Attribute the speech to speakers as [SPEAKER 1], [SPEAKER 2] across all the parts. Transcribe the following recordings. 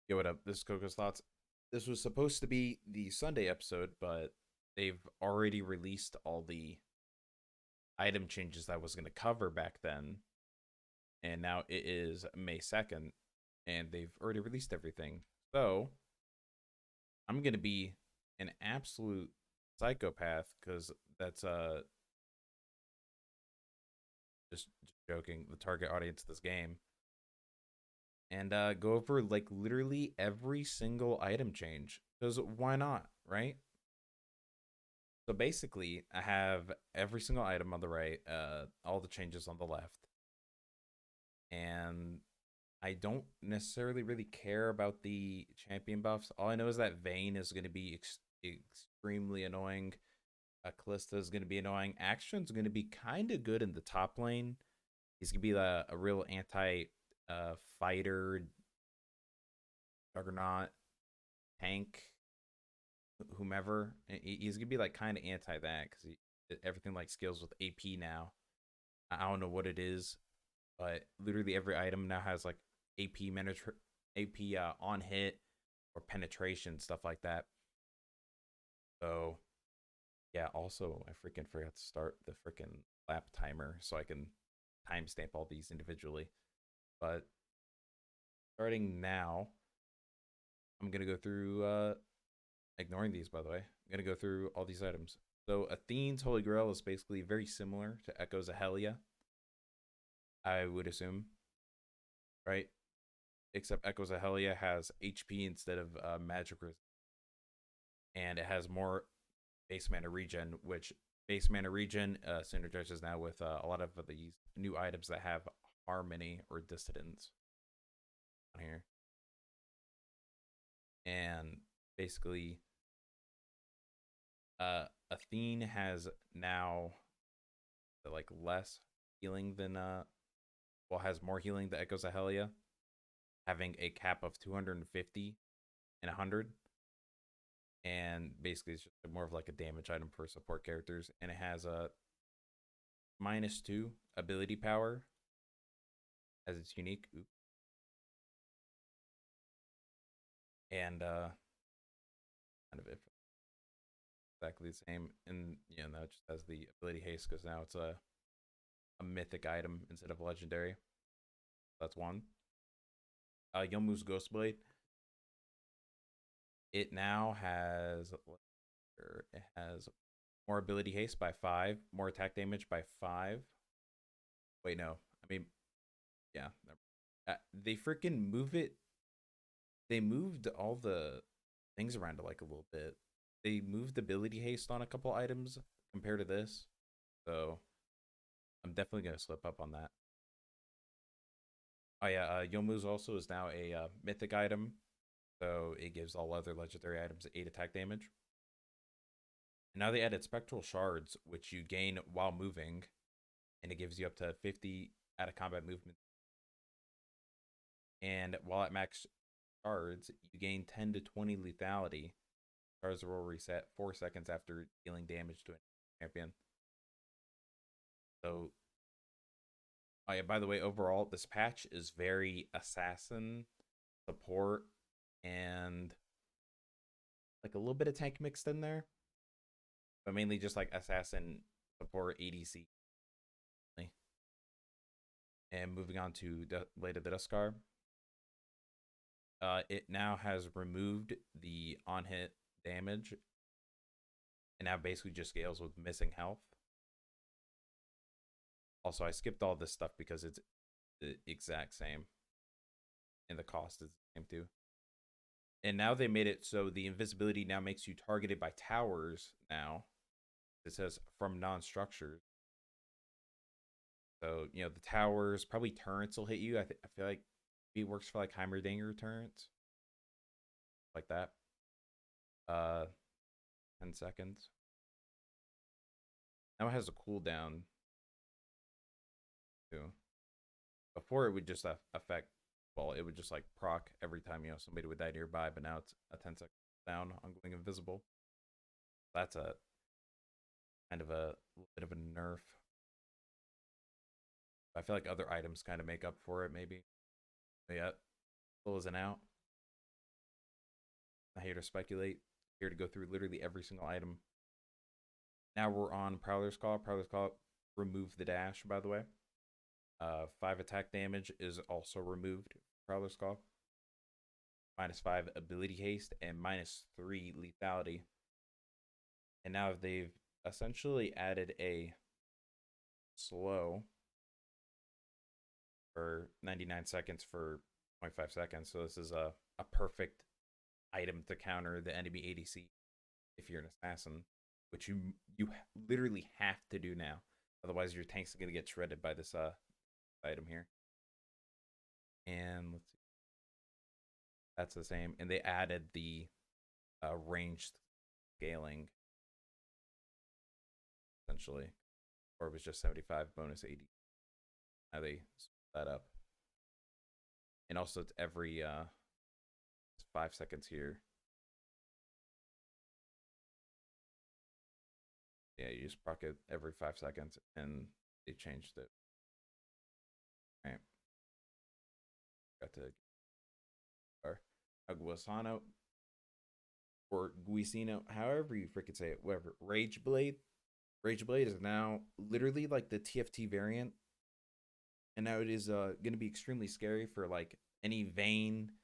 [SPEAKER 1] Yo, what up? This is Coco's Thoughts. This was supposed to be the Sunday episode, but they've already released all the item changes that I was going to cover back then. And now it is May 2nd, and they've already released everything. So I'm going to be an absolute psychopath because that's just joking, the target audience of this game. And go over like literally every single item change. Because why not, right? So basically, I have every single item on the right, all the changes on the left, and I don't necessarily really care about the champion buffs. All I know is that Vayne is going to be extremely annoying. Callista is going to be annoying. Action's going to be kind of good in the top lane. He's going to be a real anti fighter, juggernaut, tank, whomever. He's going to be like kind of anti that because everything like scales with AP now. I don't know what it is, but literally every item now has like AP AP on hit or penetration stuff like that. So yeah, also I freaking forgot to start the freaking lap timer so I can timestamp all these individually. But starting now, I'm gonna go through ignoring these by the way. I'm gonna go through all these items. So Athene's Holy Grail is basically very similar to Echoes of Helia, I would assume, right? Except Echoes of Helia has HP instead of magic and it has more base mana regen, which base mana regen synergizes now with a lot of these new items that have harmony or dissonance on here. And basically, Athene has now like less healing than has more healing than Echoes of Helia, having a cap of 250 and 100. And basically it's just more of like a damage item for support characters, and it has a -2 ability power as it's unique. Oops. And kind of it exactly the same, and now it just has the ability haste because now it's a mythic item instead of legendary. That's one. Youmuu's Ghostblade, it now has more ability haste by 5, more attack damage by 5. Wait, no, I mean, yeah, they freaking move it. They moved all the things around like a little bit. They moved ability haste on a couple items compared to this, so I'm definitely gonna slip up on that. Oh yeah, Youmuu's also is now a mythic item, so it gives all other legendary items 8 attack damage. And now they added spectral shards, which you gain while moving, and it gives you up to 50 out of combat movement. And while at max shards, you gain 10 to 20 lethality. Shards will reset 4 seconds after dealing damage to a champion. So, oh yeah, by the way, overall, this patch is very assassin, support, and like a little bit of tank mixed in there, but mainly just like assassin, support, ADC. And moving on to Blade of the Duskblade, it now has removed the on hit damage and now basically just scales with missing health. Also, I skipped all this stuff because it's the exact same and the cost is the same too. And now they made it so the invisibility now makes you targeted by towers now. It says from non-structures. So, the towers, probably turrets will hit you. I feel like it works for like Heimerdinger turrets. Like that. 10 seconds. Now it has a cooldown too. Before it would just affect, well, it would just like proc every time somebody would die nearby, but now it's a 10-second down on going invisible. That's a kind of a little bit of a nerf. I feel like other items kind of make up for it, maybe. But yeah, still isn't out. not here to speculate. Here to go through literally every single item. Now we're on Prowler's Call. Prowler's Call remove the dash, by the way. 5 attack damage is also removed. Prowler's Call. -5 ability haste and -3 lethality. And now they've essentially added a slow for 99 seconds for 0.5 seconds. So this is a perfect item to counter the enemy ADC if you're an assassin, which you literally have to do now. Otherwise, your tank's going to get shredded by this item here. And let's see. That's the same. And they added the ranged scaling, essentially. Or it was just 75 bonus 80. Now they split that up. And also it's every 5 seconds here. Yeah, you just proc it every 5 seconds, and they changed it. All right. Got to Aguasano or Guisino, however you freaking say it, whatever. Rageblade. Rageblade is now literally like the TFT variant, and now it is going to be extremely scary for like any Vayne.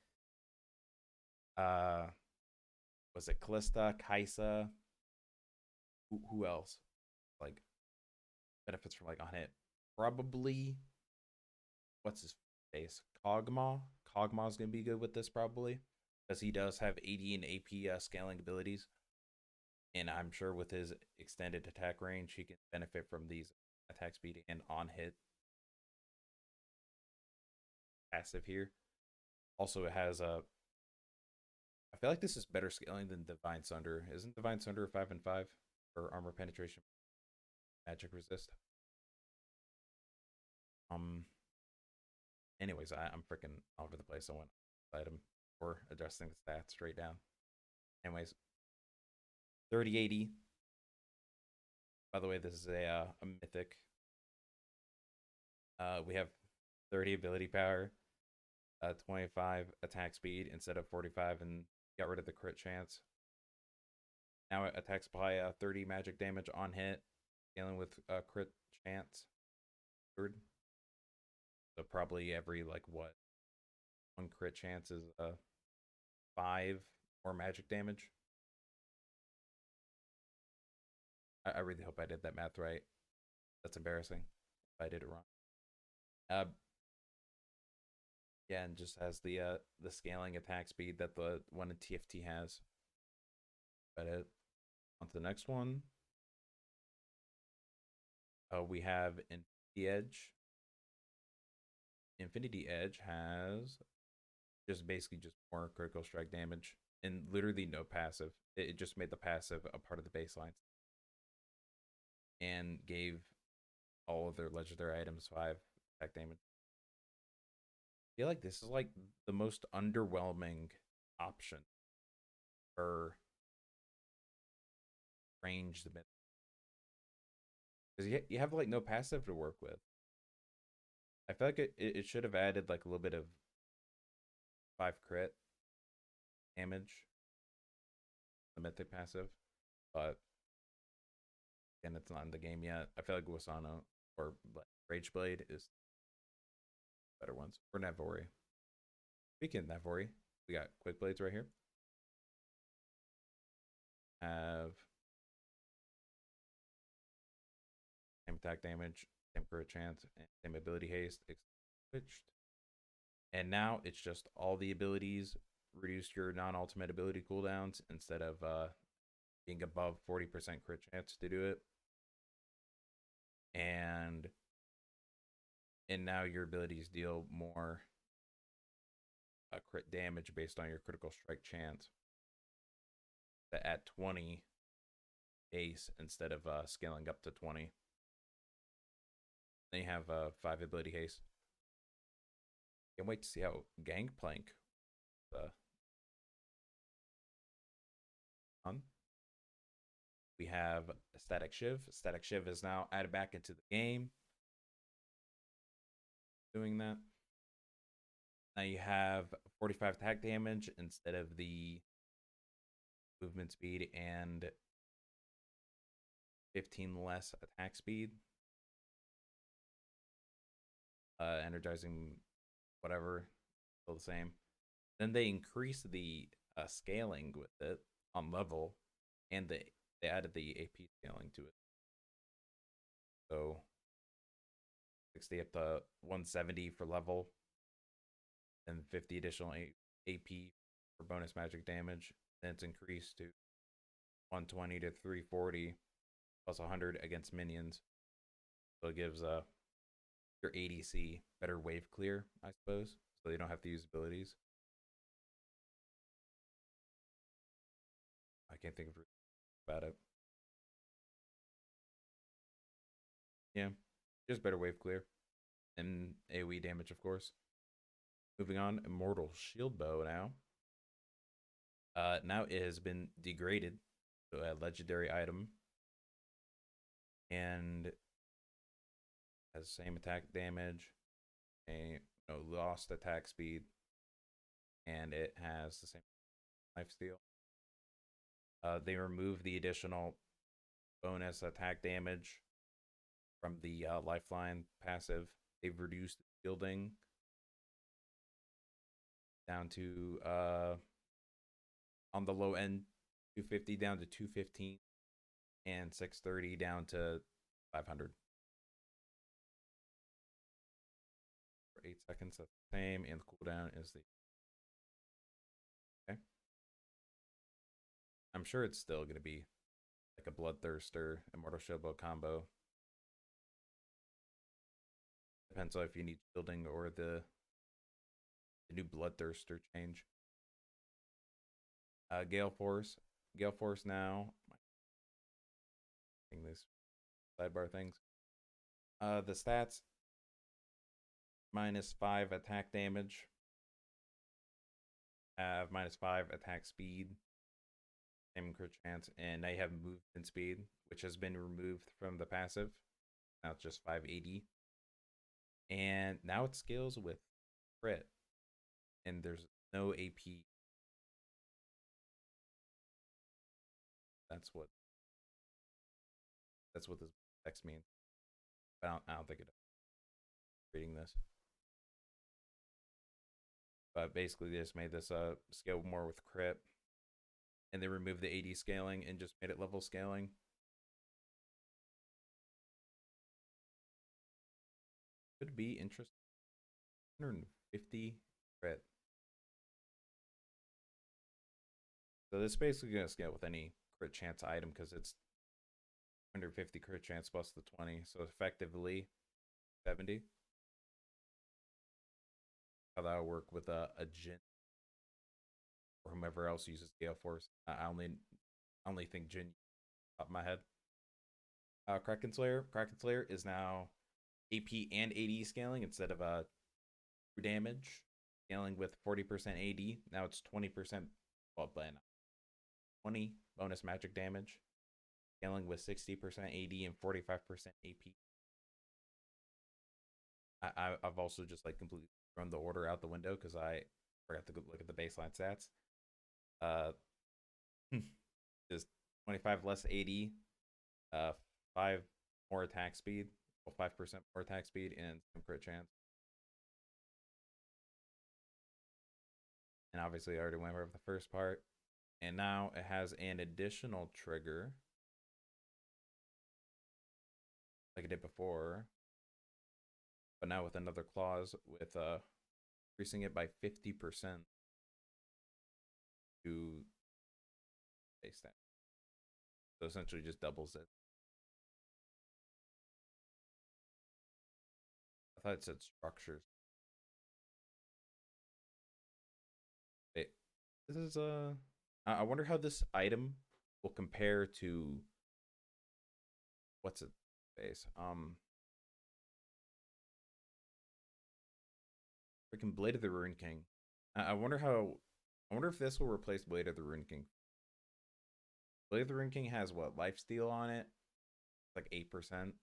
[SPEAKER 1] Was it Kalista, Kaisa? Who else? Like benefits from like on hit. Probably. What's his face? Kog'Maw. Kog'Maw's gonna be good with this probably, because he does have AD and AP scaling abilities, and I'm sure with his extended attack range, he can benefit from these attack speed and on hit passive here. Also, it has a. I feel like this is better scaling than Divine Sunder. Isn't Divine Sunder 5 and 5 for armor penetration, magic resist? Anyways, I'm freaking all over the place. I went item for adjusting the stats straight down. Anyways, 3080. By the way, this is a mythic. We have 30 ability power, 25 attack speed instead of 45, and got rid of the crit chance. Now it attacks by 30 magic damage on hit, dealing with crit chance. So probably every like what, 1 crit chance is 5 more magic damage. I really hope I did that math right. That's embarrassing if I did it wrong. Yeah, and just has the scaling attack speed that the one in TFT has. But on to the next one. We have Infinity Edge. Infinity Edge has just basically just more critical strike damage and literally no passive. It just made the passive a part of the baseline and gave all of their legendary items 5 attack damage. I feel like this is like the most underwhelming option for ranged mid, because you have like no passive to work with. I feel like it should have added like a little bit of 5 crit damage, the mythic passive, but again, it's not in the game yet. I feel like Guisano or like Rageblade is better ones. Or Navori. Speaking of Navori, we got Quickblades right here. Have same attack damage, same crit chance, and same ability haste switched. And now it's just all the abilities reduce your non-ultimate ability cooldowns instead of being above 40% crit chance to do it. And now your abilities deal more crit damage based on your critical strike chance. At 20 base instead of scaling up to 20. Then you have 5 ability haste. Can't wait to see how Gangplank on. We have Stattik Shiv. Stattik Shiv is now added back into the game. Doing that. Now you have 45 attack damage instead of the movement speed and 15 less attack speed. Energizing whatever, still the same. Then they increased the scaling with it on level, and they added the AP scaling to it. So 60 up to 170 for level, and 50 additional AP for bonus magic damage. Then it's increased to 120 to 340 plus 100 against minions. So it gives your ADC better wave clear, I suppose, so they don't have to use abilities. I can't think of about it. Yeah, just better wave clear and AoE damage, of course. Moving on, Immortal Shieldbow now. Now it has been degraded to a legendary item and has same attack damage, lost attack speed, and it has the same lifesteal. They remove the additional bonus attack damage from the lifeline passive. They've reduced shielding down to on the low end 250 down to 215, and 630 down to 500 for 8 seconds. That's the same, and the cooldown is the okay. I'm sure it's still going to be like a Bloodthirster Immortal Shieldbow combo. Depends on if you need shielding or the new Bloodthirster change. Galeforce now. This sidebar things. The stats: -5 attack damage, have -5 attack speed, same crit chance, and they have movement speed, which has been removed from the passive. Now it's just 580, and now it scales with crit, and there's no AP. That's what this text means. I don't think it is reading this. But basically, they just made this scale more with crit, and they removed the AD scaling and just made it level scaling. Could be interesting. 150 crit. So this is basically going to scale with any crit chance item because it's 150 crit chance plus the 20. So effectively 70. How that would work with a Jin or whomever else uses Galeforce. I only think Jin off my head. Kraken Slayer. Kraken Slayer is now AP and AD scaling instead of damage scaling with 40% AD. Now it's 20%. Well, 20 bonus magic damage scaling with 60% AD and 45% AP. I've also just like completely thrown the order out the window because I forgot to look at the baseline stats. Just 25 less AD, 5 more attack speed, 5% more attack speed, and some crit chance. And obviously, I already went over the first part. And now it has an additional trigger, like it did before, but now with another clause with increasing it by 50% to base stat. So essentially just doubles it. I thought it said structures. Wait, this is I wonder how this item will compare to what's it base? Freaking Blade of the Rune King. I wonder if this will replace Blade of the Rune King. Blade of the Rune King has what, lifesteal on it? Like 8%.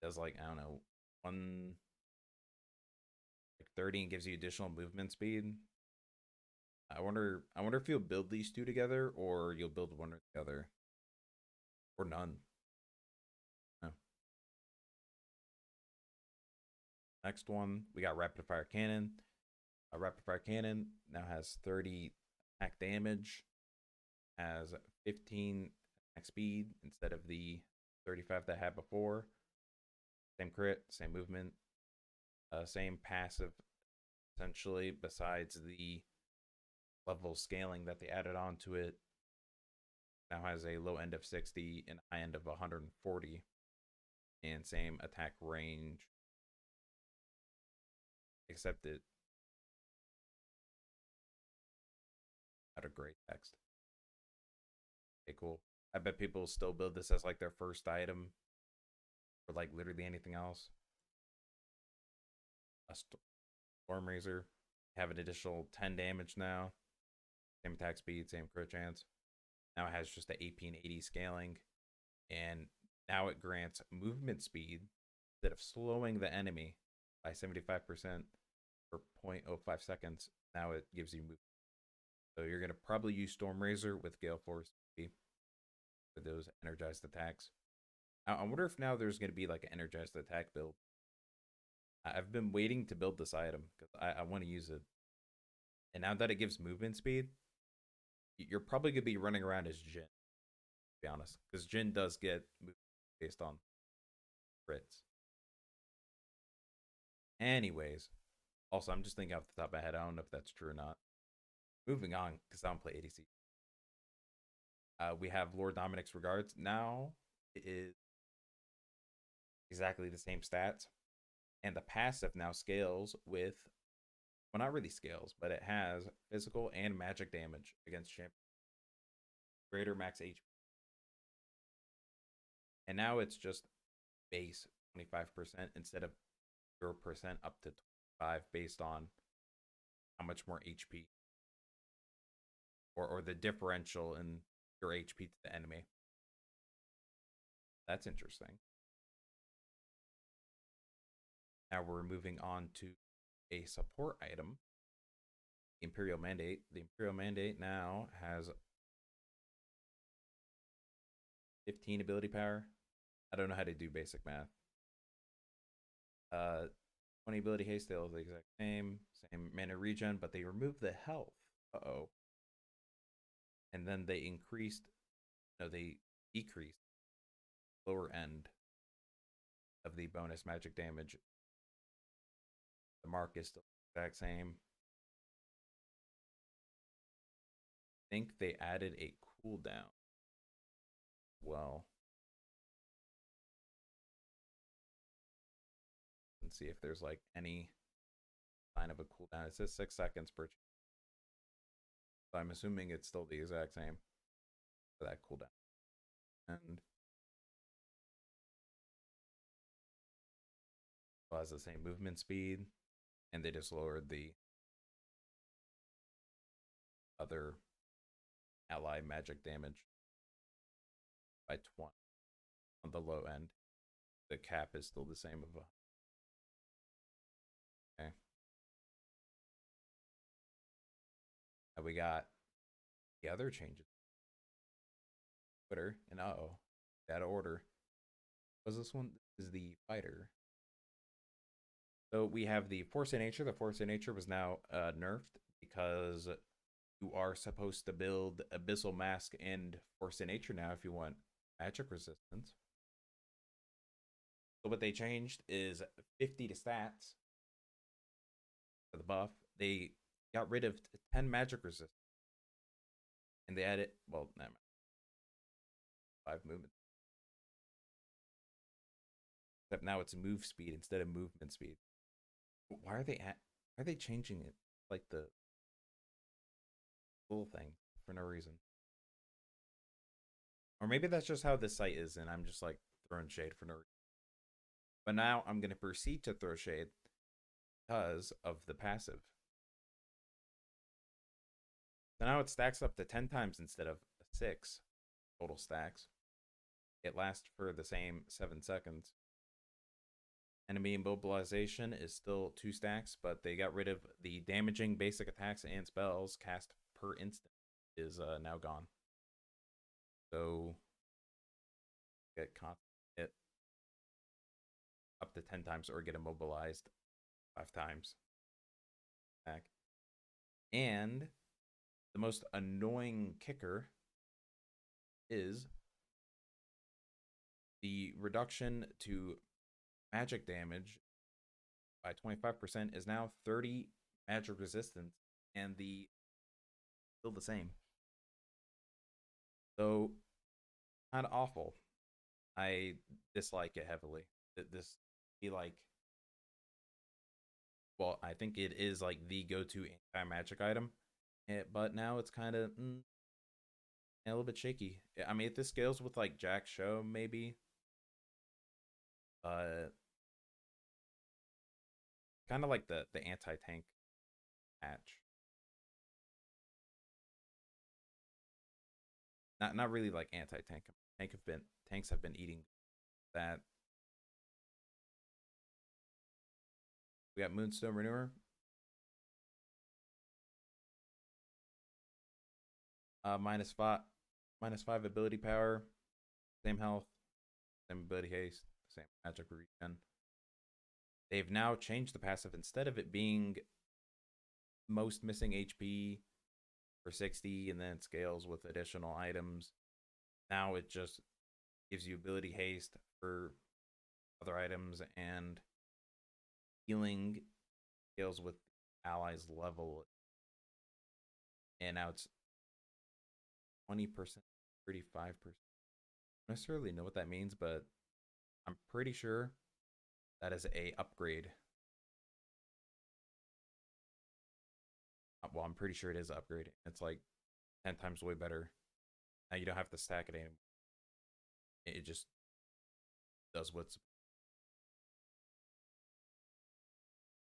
[SPEAKER 1] Does like, I don't know, 30 and gives you additional movement speed. I wonder if you'll build these two together or you'll build one or the other. Or none. No. Next one, we got Rapid Fire Cannon. A Rapid Fire Cannon now has 30 attack damage, has 15 attack speed instead of the 35 that I had before. Same crit, same movement, same passive, essentially, besides the level scaling that they added onto it. Now has a low end of 60 and high end of 140, and same attack range, except it had a great text. Okay, cool. I bet people still build this as like their first item, or like literally anything else. A Stormrazor, have an additional 10 damage now. Same attack speed, same crit chance. Now it has just the AP and 80 scaling, and now it grants movement speed instead of slowing the enemy by 75% for 0.05 seconds. Now it gives you movement. So you're going to probably use Stormrazor with Galeforce for those energized attacks. I wonder if now there's going to be like an energized attack build. I've been waiting to build this item because I want to use it. And now that it gives movement speed, you're probably going to be running around as Jhin, to be honest. Because Jhin does get movement based on crits. Anyways, also, I'm just thinking off the top of my head. I don't know if that's true or not. Moving on, because I don't play ADC. We have Lord Dominik's Regards. Now it is exactly the same stats. And the passive now scales with, well, not really scales, but it has physical and magic damage against champions. Greater max HP. And now it's just base 25% instead of 0% up to 25 based on how much more HP or the differential in your HP to the enemy. That's interesting. Now we're moving on to a support item, Imperial Mandate. The Imperial Mandate now has 15 ability power. I don't know how to do basic math. 20 ability haste, still the exact same mana regen, but they removed the health. Uh-oh. And then they they decreased lower end of the bonus magic damage. The mark is still the exact same. I think they added a cooldown. Well, let's see if there's like any sign of a cooldown. It says 6 seconds per. So I'm assuming it's still the exact same for that cooldown. And it has the same movement speed, and they just lowered the other ally magic damage by 20 on the low end. The cap is still the same of a. Okay. And we got the other changes. Twitter and out of order. Was this one? This is the fighter. So we have the Force of Nature. The Force of Nature was now nerfed because you are supposed to build Abyssal Mask and Force of Nature now if you want magic resistance. So what they changed is 50 to stats for the buff. They got rid of 10 magic resistance. And they added, well, never mind. 5 movement. Except now it's move speed instead of movement speed. Why are they changing it like the little thing for no reason? Or maybe that's just how this site is and I'm just like throwing shade for no reason. But now I'm going to proceed to throw shade because of the passive. So now it stacks up to 10 times instead of 6 total stacks. It lasts for the same 7 seconds. Enemy immobilization is still 2 stacks, but they got rid of the damaging basic attacks and spells cast per instant is now gone. So get constant hit up to 10 times or get immobilized 5 times. Back. And the most annoying kicker is the reduction to magic damage by 25% is now 30 magic resistance, and the still the same. So kind of awful. I dislike it heavily. This be like, well, I think it is like the go-to anti-magic item, but now it's kind of a little bit shaky. I mean, if this scales with like Jack Show, maybe, kind of like the anti-tank patch. Not really like anti-tank. Tanks have been eating that. We got Moonstone Renewer. -5 ability power, same health, same ability haste, same magic regen. They've now changed the passive. Instead of it being most missing HP for 60 and then it scales with additional items, now it just gives you ability haste for other items, and healing scales with allies level. And now it's 20%, 35%. I don't necessarily know what that means, but I'm pretty sure that is a upgrade. Well, I'm pretty sure it is an upgrade. It's like 10 times way better. Now you don't have to stack it anymore. It just does what's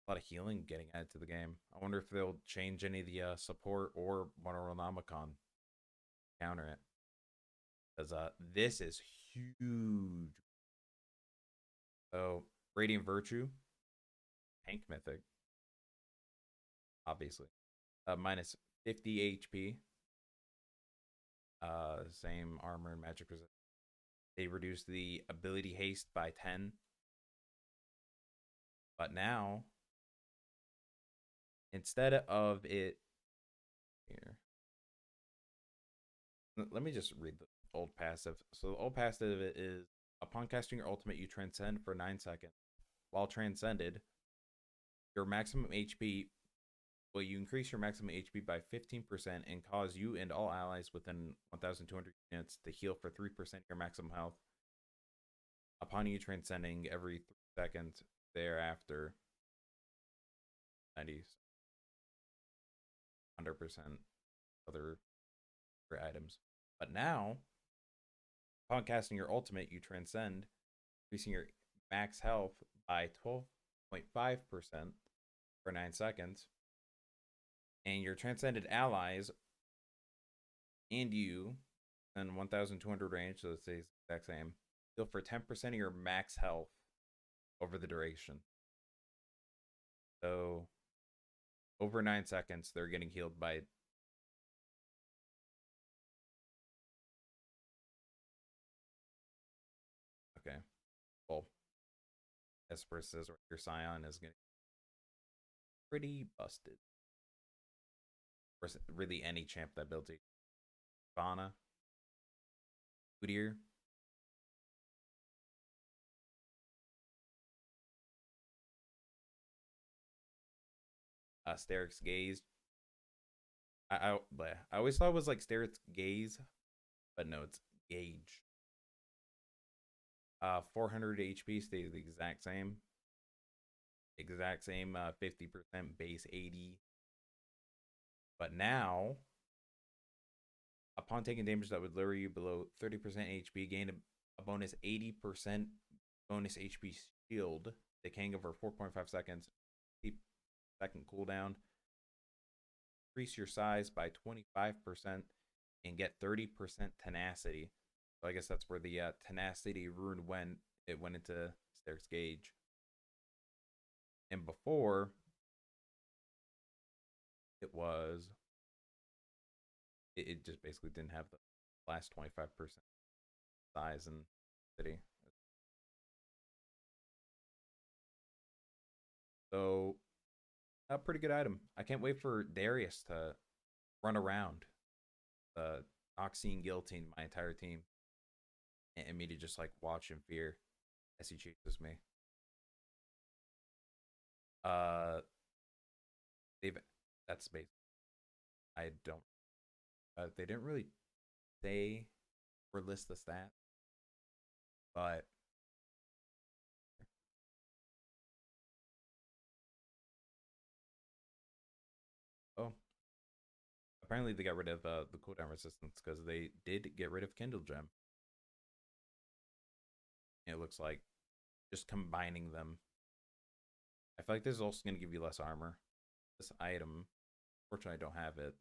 [SPEAKER 1] a lot of healing getting added to the game. I wonder if they'll change any of the support or Mononomicon counter it. Because this is huge. So, Radiant Virtue, tank mythic, obviously. Minus 50 HP. Same armor and magic resistance. They reduced the ability haste by 10. But now, instead of it here, let me just read the old passive. So the old passive is, upon casting your ultimate, you transcend for 9 seconds. While transcended, your maximum HP, well, you increase your maximum HP by 15% and cause you and all allies within 1,200 units to heal for 3% of your maximum health. Upon you transcending every 3 seconds thereafter, 90s, 100% other items. But now, upon casting your ultimate, you transcend, increasing your max health by 12.5% for 9 seconds. And your transcended allies and you in 1,200 range, so it's the exact same, heal for 10% of your max health over the duration. So over 9 seconds, they're getting healed by okay. Well, Esper says your Scion is getting pretty busted. Or really any champ that builds it. Fauna. Udyr. Sterak's Gaze. I always thought it was like Sterak's Gaze, but no, it's Gage. 400 HP stays the exact same. 50% base 80. But now, upon taking damage that would lower you below 30% HP, gain a bonus 80% bonus HP shield, decaying over 4.5 seconds. Keep second cooldown. Increase your size by 25% and get 30% tenacity. So I guess that's where the tenacity rune went. It went into Sterak's Gage. And before, it was it just basically didn't have the last 25% size in city. So a pretty good item. I can't wait for Darius to run around the Oxine guillotine my entire team and me to just like watch in fear as he chases me. Uh, they've that's basically I don't. They didn't really say or list the stats, but oh, apparently they got rid of the cooldown resistance because they did get rid of Kindle Gem. And it looks like just combining them. I feel like this is also going to give you less armor. This item, fortunately, I don't have it.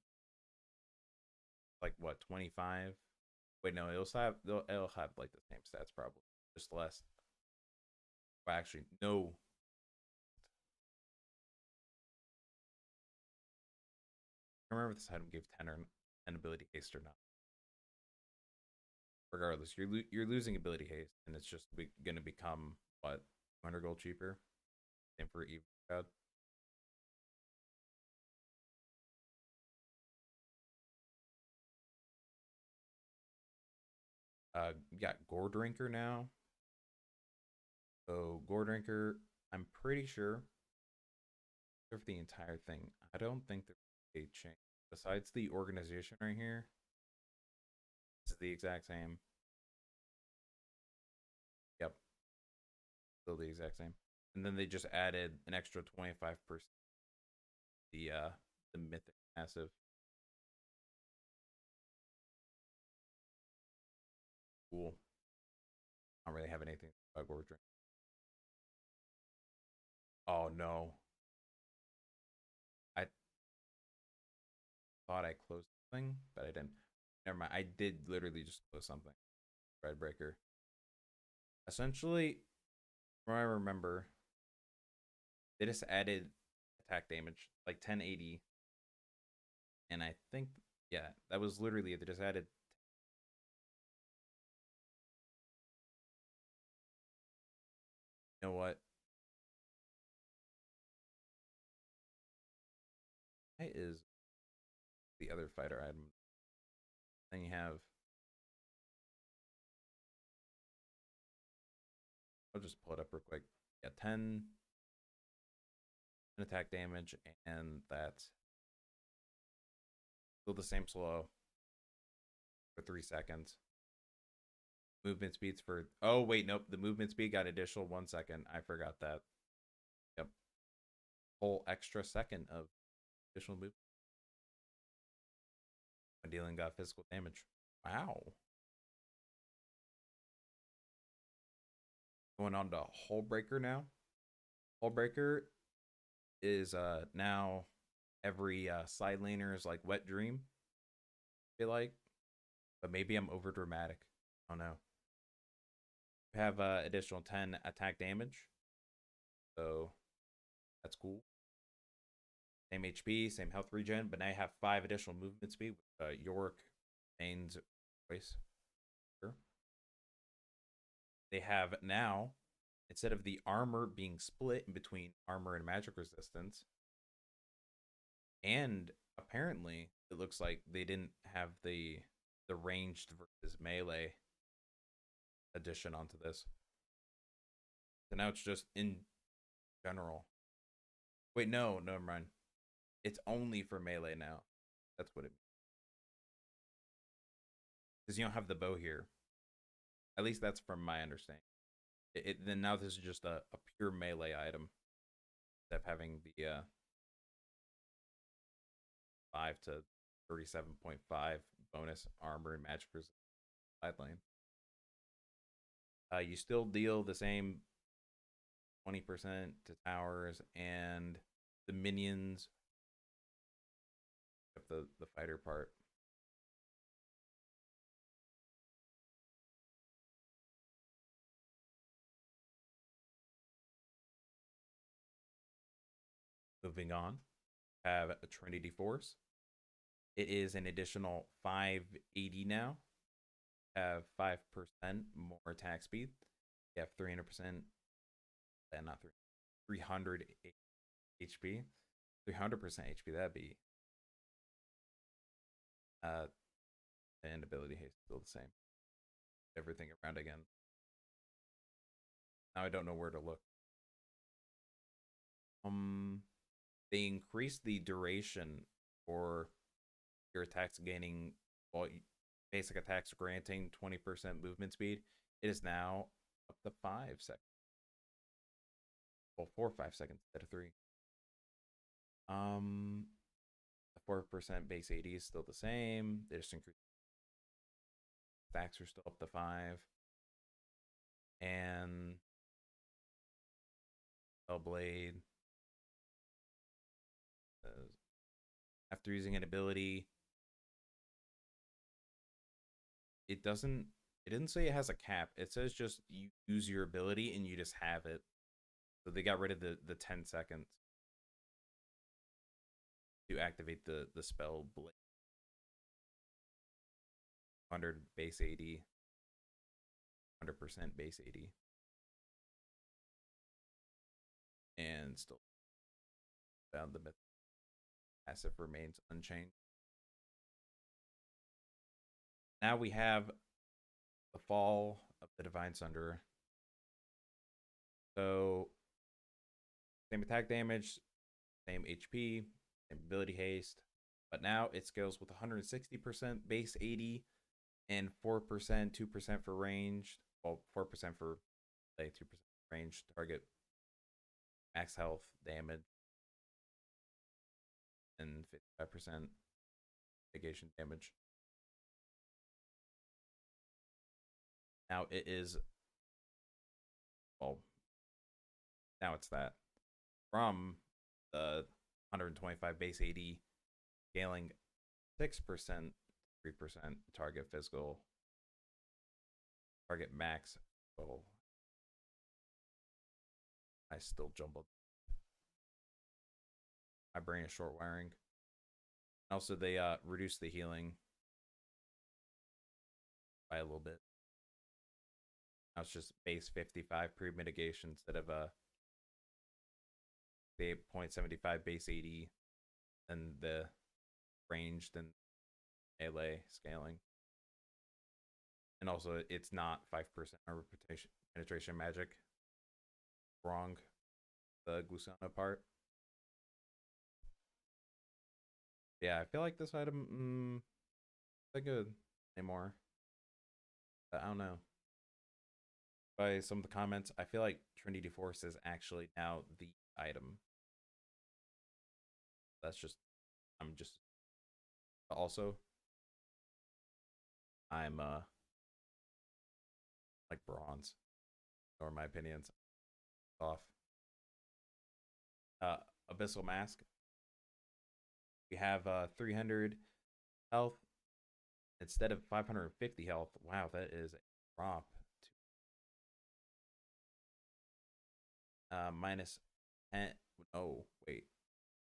[SPEAKER 1] Like what, 25? Wait, no, it'll have like the same stats probably, just less. But actually, no. I remember if this item gave 10 or an ability haste or not. Regardless, you're losing ability haste, and it's just going to become what 200 gold cheaper. Same for Evenshroud. You got Goredrinker now. So Goredrinker, I'm pretty sure for the entire thing. I don't think there's a change besides the organization right here. This is the exact same. Yep, still the exact same. And then they just added an extra 25% the mythic massive. Cool. I don't really have anything about Goredrinker. Oh no. I thought I closed something, but I didn't. Never mind. I did literally just close something. Stridebreaker. Essentially, from what I remember, they just added attack damage, like 1080. And I think, yeah, that was literally it. They just added. You know what? Why is the other fighter item? Then you have. I'll just pull it up real quick. Yeah, 10 attack damage, and that's still the same slow for 3 seconds. Movement speeds for. Oh, wait, nope. The movement speed got additional 1 second. I forgot that. Yep. Whole extra second of additional movement. When dealing got physical damage. Wow. Going on to Hullbreaker now. Hullbreaker is now every side laner is like wet dream. I feel like, but maybe I'm over dramatic. I don't know. We have additional 10 attack damage, so that's cool. Same HP, same health regen, but now you have 5 additional movement speed with York, Bane's voice. Sure. They have now, instead of the armor being split in between armor and magic resistance, and apparently it looks like they didn't have the ranged versus melee addition onto this. So now it's just in general. Wait, no, never mind. It's only for melee now. That's what it means. Because you don't have the bow here. At least that's from my understanding. Then now this is just a pure melee item. Instead of having the 5 to 37.5 bonus armor and magic resistance side lane. You still deal the same 20% to towers and the minions. The fighter part. moving on, have a Trinity Force. It is an additional 580 now. Have 5% more attack speed. You have 300%, not 300 HP. 300% HP, that'd be and ability haste still the same. Everything around again. Now I don't know where to look. They increased the duration for your attacks gaining, well, basic attacks granting 20% movement speed. It is now up to 5 seconds. Well, 4 or 5 seconds instead of 3. The 4% base AD is still the same. They just increased. Stacks are still up to 5. And Ghostblade. After using an ability, it didn't say it has a cap. It says just you use your ability and you just have it. So they got rid of the 10 seconds to activate the spell blade. 100 base AD. 100% base AD. And still found the passive remains unchanged. Now we have the fall of the Divine Sunderer. So same attack damage, same HP, same ability haste, but now it scales with 160% base AD and 4%, 2% for ranged, well, 4% for 2% range target, max health, damage, and 55% negation damage. Now it is, well, now it's that. From the 125 base AD, scaling 6%, 3% target physical, target max. Well, I still jumbled. My brain is short wiring. Also, they reduced the healing by a little bit. Now it's just base 55 pre-mitigation instead of the 0.75 base AD and the ranged and melee scaling. And also, it's not 5% penetration magic. Wrong. The Gusana part. Yeah, I feel like this item isn't good anymore. But I don't know. By some of the comments, I feel like Trinity Force is actually now the item. I'm just also I'm like bronze, or my opinions off. Abyssal Mask. We have 300 health instead of 550 health. Wow, that is a drop. Minus 10. Oh, wait.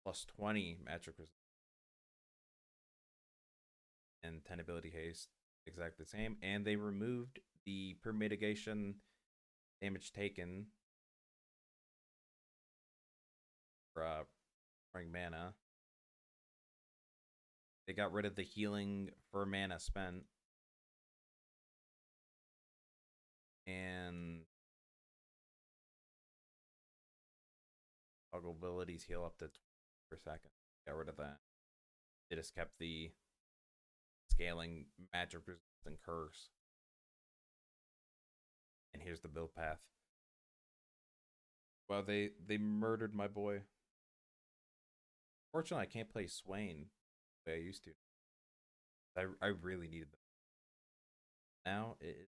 [SPEAKER 1] Plus 20 magic resistance. And 10 ability haste. Exactly the same. And they removed the per mitigation damage taken for mana. They got rid of the healing for mana spent. And toggle abilities heal up to 20 per second. Got rid of that. They just kept the scaling magic resistant curse. And here's the build path. Well, they murdered my boy. Fortunately, I can't play Swain the way I used to. I really needed them. Now it is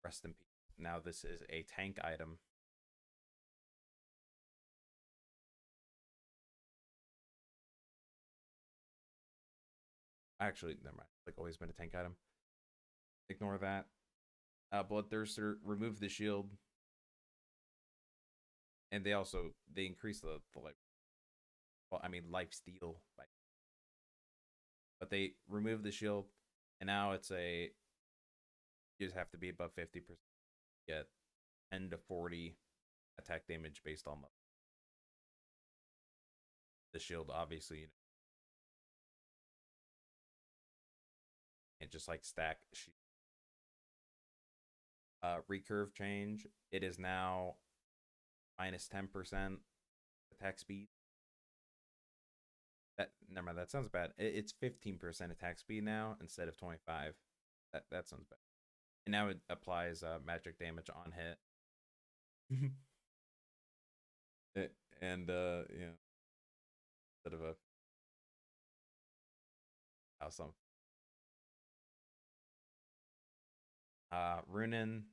[SPEAKER 1] rest in peace. Now this is a tank item. Actually, never mind. Like always been a tank item. Ignore that. Bloodthirster removed the shield, and they increased the like well, I mean life steal, but they removed the shield, and now it's a you just have to be above 50%. Get 10 to 40 attack damage based on the shield. Obviously, you know, and just like stack recurve change. It is now minus 10% attack speed. That never mind. That sounds bad. It's 15% attack speed now instead of 25. That sounds bad. And now it applies magic damage on hit. And yeah, instead of a some Runin.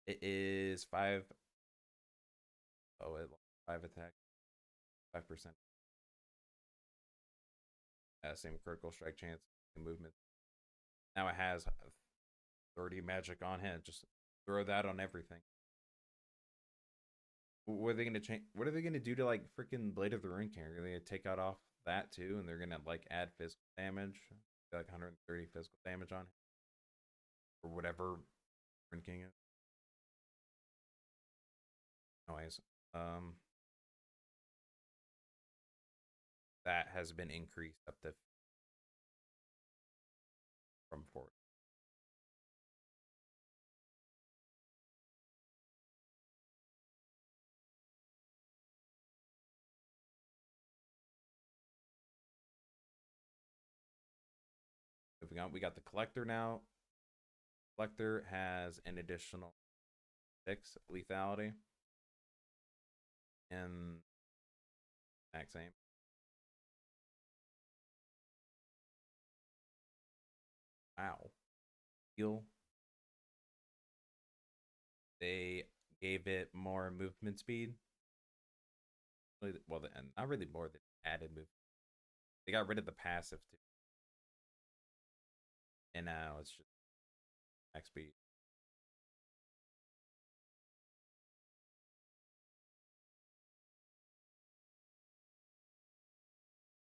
[SPEAKER 1] It is 5. Oh, it 5 attack, 5%. Same critical strike chance and movement. Now it has 30 magic on hit. Just throw that on everything. What are they gonna change? What are they gonna do to like freaking Blade of the Runeking? Are they gonna take out off that too, and they're gonna like add physical damage, like 130 physical damage on it, or whatever Runeking is. Anyways, that has been increased up to from 4. Moving on, we got the Collector now. Collector has an additional 6 lethality. And max aim. Wow. Heal. They gave it more movement speed. Well, and not really more than added movement. They got rid of the passive too. And now it's just max speed.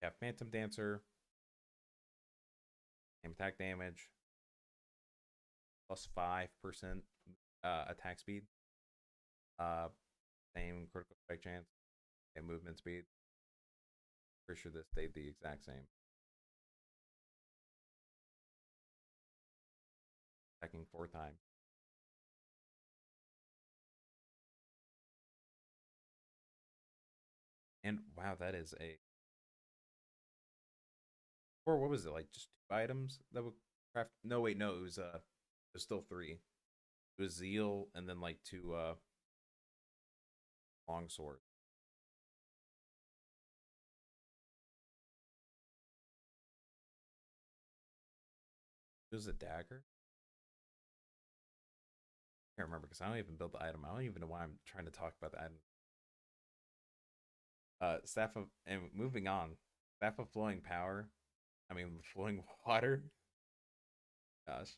[SPEAKER 1] You have Phantom Dancer, same attack damage, plus 5% attack speed. Same critical strike chance, and movement speed. Pretty sure this stayed the exact same. Attacking 4 times. And wow, that is a. Or what was it, like just 2 items that would craft? No, wait, no, it was still 3. It was Zeal and then like 2 long sword. It was a dagger. I can't remember because I don't even build the item. I don't even know why I'm trying to talk about the item. Staff of and moving on. Staff of flowing power. I mean flowing water. Gosh.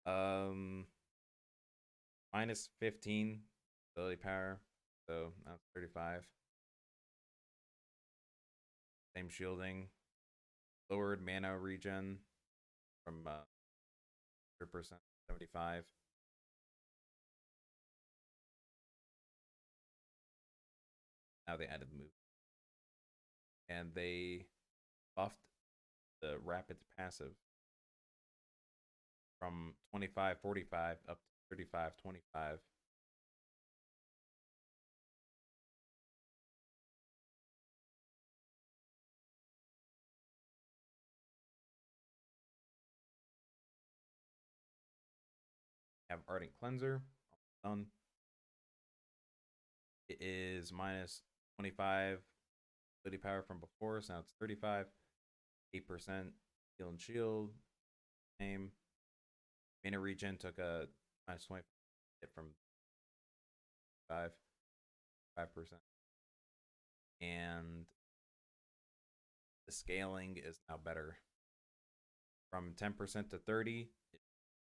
[SPEAKER 1] Um minus 15 ability power. So that's 35. Same shielding. Lowered mana regen from 100%, 75. Now they added move. And they buffed the rapid passive from 25-45 up to 35-25. Have Ardent Cleanser done. It is minus 25 ability power from before, so now it's 35. 8% heal and shield. Same. Mana regen took a minus 20 hit from 5%. And the scaling is now better. From 10% to 30,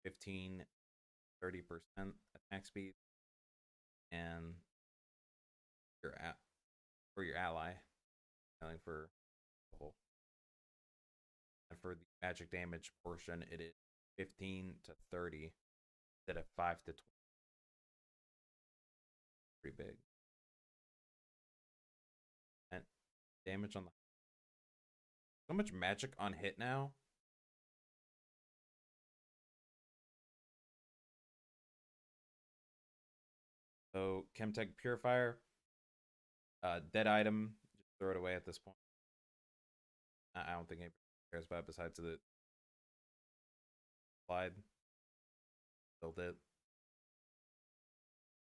[SPEAKER 1] 15, 30% attack speed. And your for your ally, healing for the whole. And for the magic damage portion, it is 15 to 30 instead of 5 to 20. Pretty big. And damage on the so much magic on hit now. So Chemtech Purifier, dead item, just throw it away at this point. I don't think anybody cares about it besides the slide. Build it.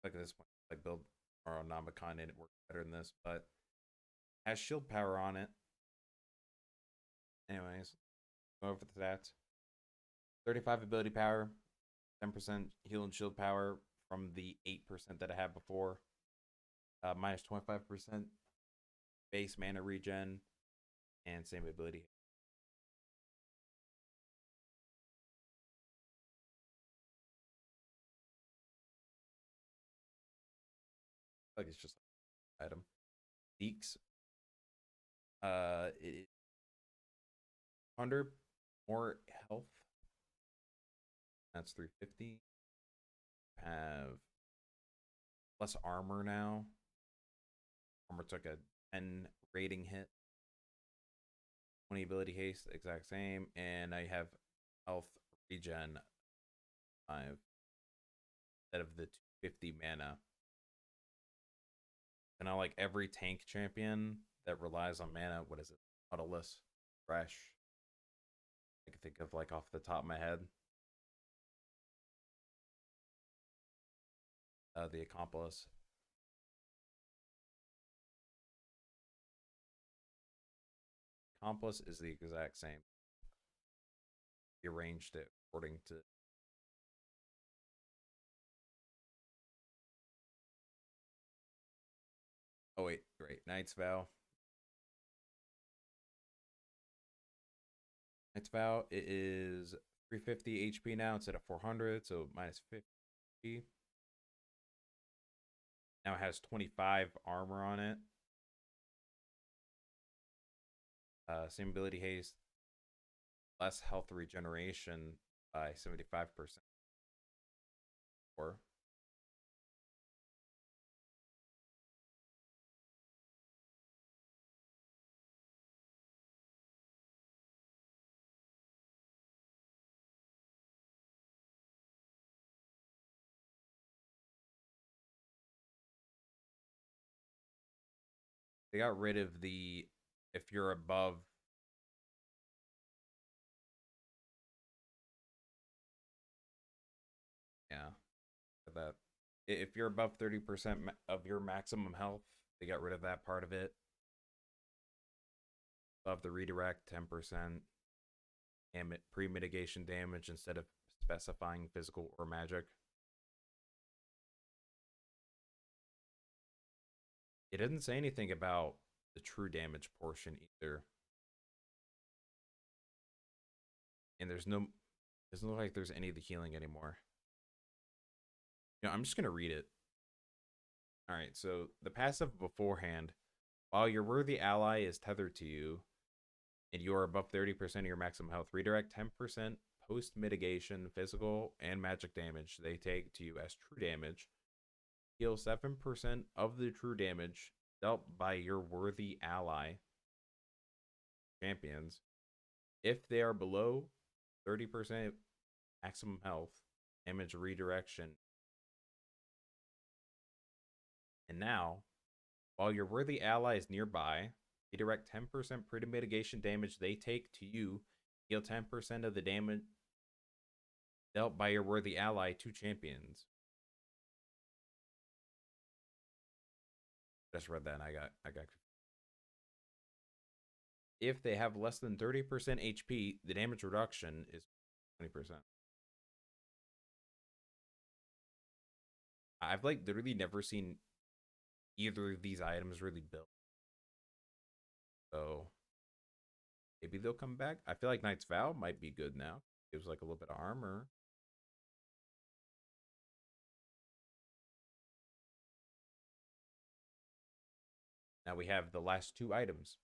[SPEAKER 1] Like at this point, like build our Namicon and it works better than this, but has shield power on it. Anyways, go over the stats. 35 ability power, 10% heal and shield power from the 8% that I had before. Minus 25% base mana regen, and same ability. Like it's just an item. Deeks. It is 100 more health. That's 350. Have less armor now. Armor took a 10 rating hit. 20 ability haste, exact same. And I have health regen 5 instead of the 250 mana. And now, like every tank champion that relies on mana, what is it? Odorless, fresh. I can think of like off the top of my head. The accomplice. Accomplice is the exact same. He arranged it according to. Oh wait, great. Knight's Vow. Knight's Vow, it is 350 HP now instead of 400, so minus 50. Now it has 25 armor on it. Same ability haste. Less health regeneration by 75%. Or they got rid of the if you're above that if you're above 30% of your maximum health, they got rid of that part of it. Above the redirect, 10% pre-mitigation damage instead of specifying physical or magic. It didn't say anything about the true damage portion either. And doesn't look like there's any of the healing anymore. I'm just gonna read it. Alright, so the passive beforehand, while your worthy ally is tethered to you, and you are above 30% of your maximum health, redirect 10% post mitigation physical and magic damage they take to you as true damage. Heal 7% of the true damage dealt by your worthy ally champions if they are below 30% maximum health. Damage redirection. And now, while your worthy ally is nearby, redirect 10% pre-mitigation damage they take to you. Heal 10% of the damage dealt by your worthy ally to champions. Just read that and I got. If they have less than 30% HP, the damage reduction is 20%. I've like literally never seen either of these items really built. So maybe they'll come back. I feel like Knight's Vow might be good now. Gives like a little bit of armor. Now we have the last two items.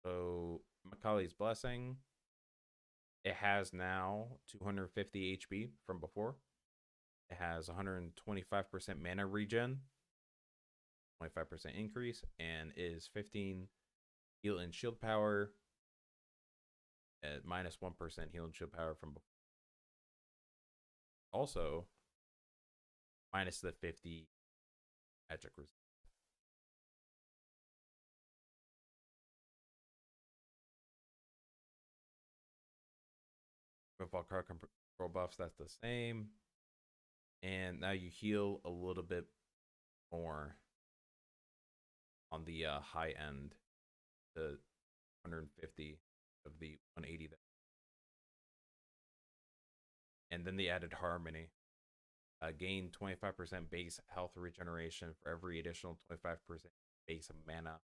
[SPEAKER 1] So Makali's Blessing. It has now 250 HP from before. It has 125% mana regen, 25% increase, and is 15 heal and shield power at minus 1% heal and shield power from before. Also, minus the 50 magic resist. With all card control buffs, that's the same. And now you heal a little bit more on the high end to 150 of the 180. And then the added Harmony. Gain 25% base health regeneration for every additional 25% base mana.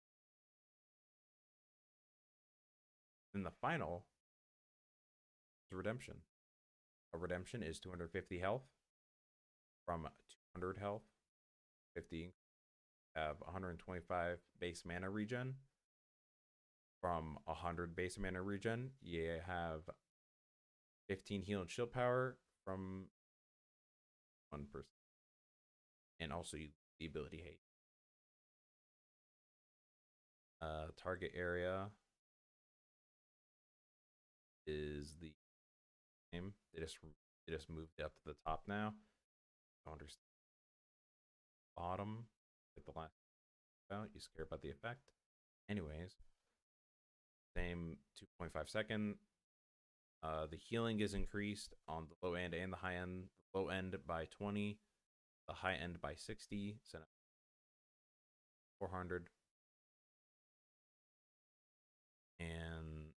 [SPEAKER 1] Then the final is Redemption. A Redemption is 250 health from 200 health. 50 have 125 base mana regen. From 100 base mana regen, you have 15 heal and shield power from 1%. And also the ability hate. Target area is the same. They just moved up to the top now. I don't understand. Bottom, like the last about, you care about the effect. Anyways, same 2.5 second. The healing is increased on the low end and the high end. The low end by 20, the high end by 60, so 400. And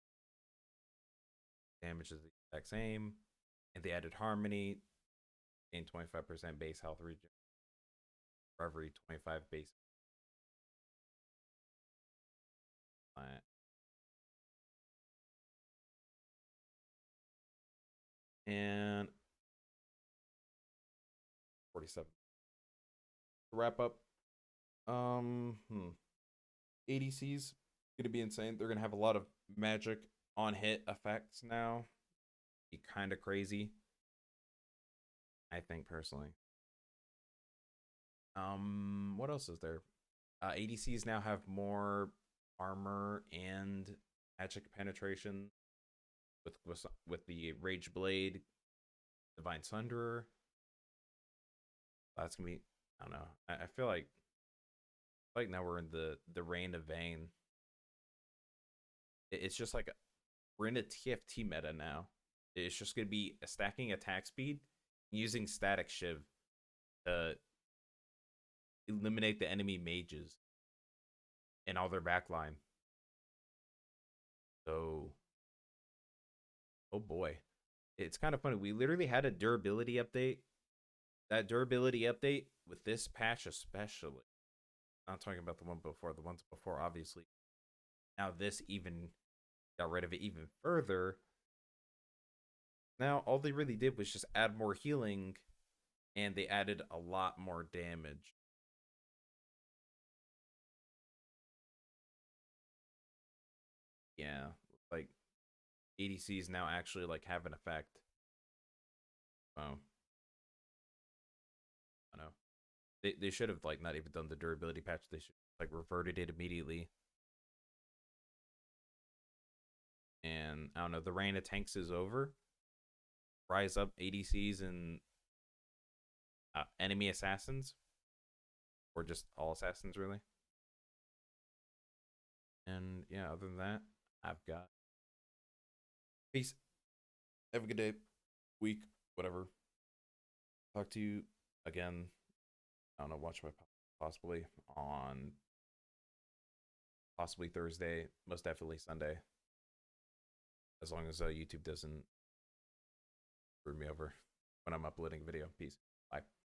[SPEAKER 1] damage is the exact same. And the added Harmony, gain 25% base health regen for every 25 base. And 47. To wrap up, ADC's gonna be insane. They're gonna have a lot of magic on hit effects now. Be kind of crazy, I think personally. What else is there? ADCs now have more armor and magic penetration with the Rageblade, Divine Sunderer. That's gonna be, I don't know. I feel like now we're in the reign of Vayne. It's just like we're in a TFT meta now. It's just gonna be stacking attack speed, using Stattik Shiv to eliminate the enemy mages and all their backline. So, oh boy, it's kind of funny. We literally had a durability update. That durability update with this patch especially. I'm talking about the one before. The ones before, obviously. Now this even got rid of it even further. Now all they really did was just add more healing, and they added a lot more damage. Yeah, like ADCs now actually like have an effect. Oh, I know. They should have like not even done the durability patch. They should like reverted it immediately. And I don't know, the reign of tanks is over. Rise up ADCs and enemy assassins, or just all assassins really. And yeah, other than that, I've got peace. Have a good day, week, whatever. Talk to you again. I don't know, watch my possibly on possibly Thursday, most definitely Sunday. As long as YouTube doesn't screw me over when I'm uploading a video. Peace. Bye.